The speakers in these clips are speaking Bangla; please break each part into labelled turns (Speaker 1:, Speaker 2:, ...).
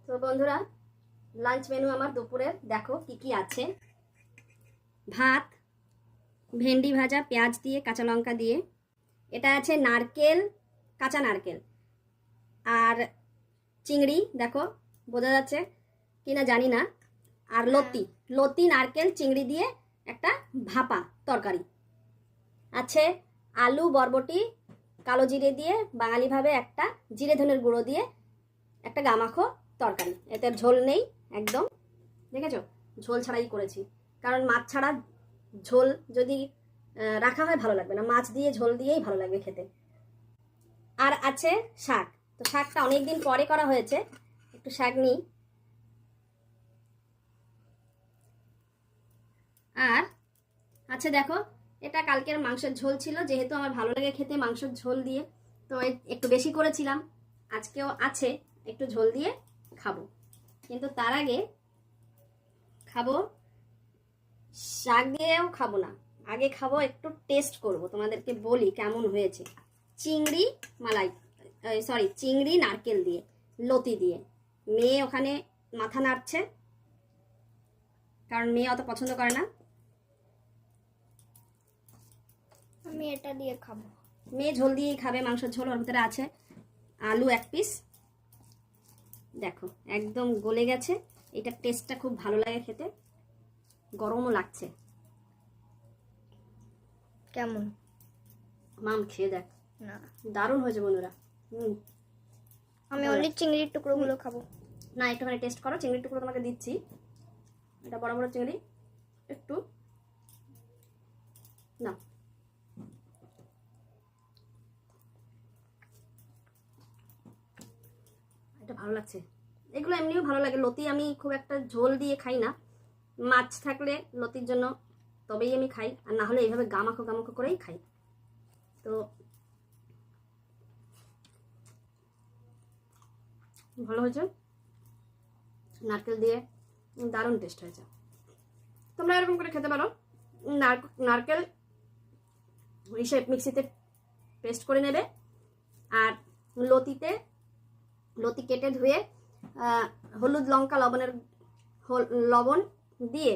Speaker 1: তো বন্ধুরা, লাঞ্চ মেনু আমার দুপুরের দেখো কি কি আছে। ভাত, ভেন্ডি ভাজা পেঁয়াজ দিয়ে কাঁচা লঙ্কা দিয়ে, এটা আছে নারকেল, কাঁচা নারকেল আর চিংড়ি, দেখো বোঝা যাচ্ছে কিনা জানি না, আর লতি লতি নারকেল চিংড়ি দিয়ে একটা ভাপা তরকারি আছে। আলু বরবটি কালো জিরে দিয়ে বাঙালিভাবে একটা জিরে ধনের গুঁড়ো দিয়ে একটা গামাখো তরকারি। এতে ঝোল নেই একদম, দেখেছো ঝোল ছাড়াই করেছি, কারণ মাছ ছাড়া ঝোল যদি রাখা হয় ভালো লাগবে না, মাছ দিয়ে ঝোল দিয়েই ভালো লাগবে খেতে। আর আছে শাক, তো শাকটা অনেকদিন পরে করা হয়েছে, একটু শাক নিই। আর আছে দেখো, এটা কালকের মাংসের ঝোল ছিল, যেহেতু আমার ভালো লাগে খেতে মাংসের ঝোল দিয়ে, তো একটু বেশি করেছিলাম। আজকেও আছে, একটু ঝোল দিয়ে খাবো, কিন্তু তার আগে খাবো শাক দিয়েও খাবো না, আগে খাবো একটু টেস্ট করব, তোমাদেরকে বলি কেমন হয়েছে। চিংড়ি মালাই, সরি চিংড়ি নারকেল দিয়ে লতি দিয়ে। মেয়ে ওখানে মাথা নাড়ছে, কারণ মেয়ে অত পছন্দ করে না।
Speaker 2: আমি এটা দিয়ে খাবো।
Speaker 1: মেয়ে ঝোল দিয়েই খাবে, মাংসের ঝোল ওর ভিতরে আছে। আলু এক পিস, দেখো একদম গলে গেছে। এটা টেস্টটা খুব ভালো লাগে খেতে, গরমও লাগছে।
Speaker 2: কেমন
Speaker 1: মাম খেয়ে দেখ,
Speaker 2: না
Speaker 1: দারুণ হয়েছে বন্ধুরা।
Speaker 2: আমি অনলি চিংড়ির টুকরোগুলো খাবো।
Speaker 1: না একটুখানি টেস্ট করো, চিংড়ির টুকরো তোমাকে দিচ্ছি। এটা বড় বড় চিংড়ি, একটু না। এটা ভালো লাগছে, এগুলো এমনিও ভালো লাগে। লতি আমি খুব একটা ঝোল দিয়ে খাই না, মাছ থাকলে লতির জন্য তবেই আমি খাই, আর না হলে এইভাবে গামাখো গামাখো করেই খাই। তো ভালো হয়েছে, নারকেল দিয়ে দারুণ টেস্ট হয়েছে। তোমরা এরকম করে খেতে পারো। নারকেল হিসেবে মিক্সিতে পেস্ট করে নেবে, আর লতি কেটে ধুয়ে হলুদ লঙ্কা লবণ দিয়ে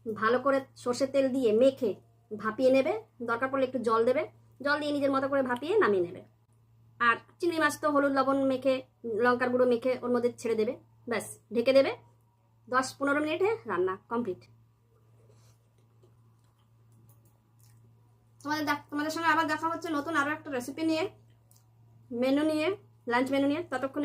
Speaker 1: ভালো করে সর্ষের তেল দিয়ে মেখে ভাপিয়ে নেবে। দরকার পড়লে একটু জল দেবে, জল দিয়ে নিজের মতো করে ভাপিয়ে নামিয়ে নেবে। আর চিংড়ি মাছ তো হলুদ লবণ মেখে লঙ্কার গুঁড়ো মেখে ওর মধ্যে ছেড়ে দেবে, ব্যাস ঢেকে দেবে। 10-15 মিনিটে রান্না কমপ্লিট। তোমাদের সঙ্গে আবার দেখা হচ্ছে নতুন আরও একটা রেসিপি নিয়ে, মেনু নিয়ে, লাঞ্চ মেনু নিয়ে। ততক্ষণ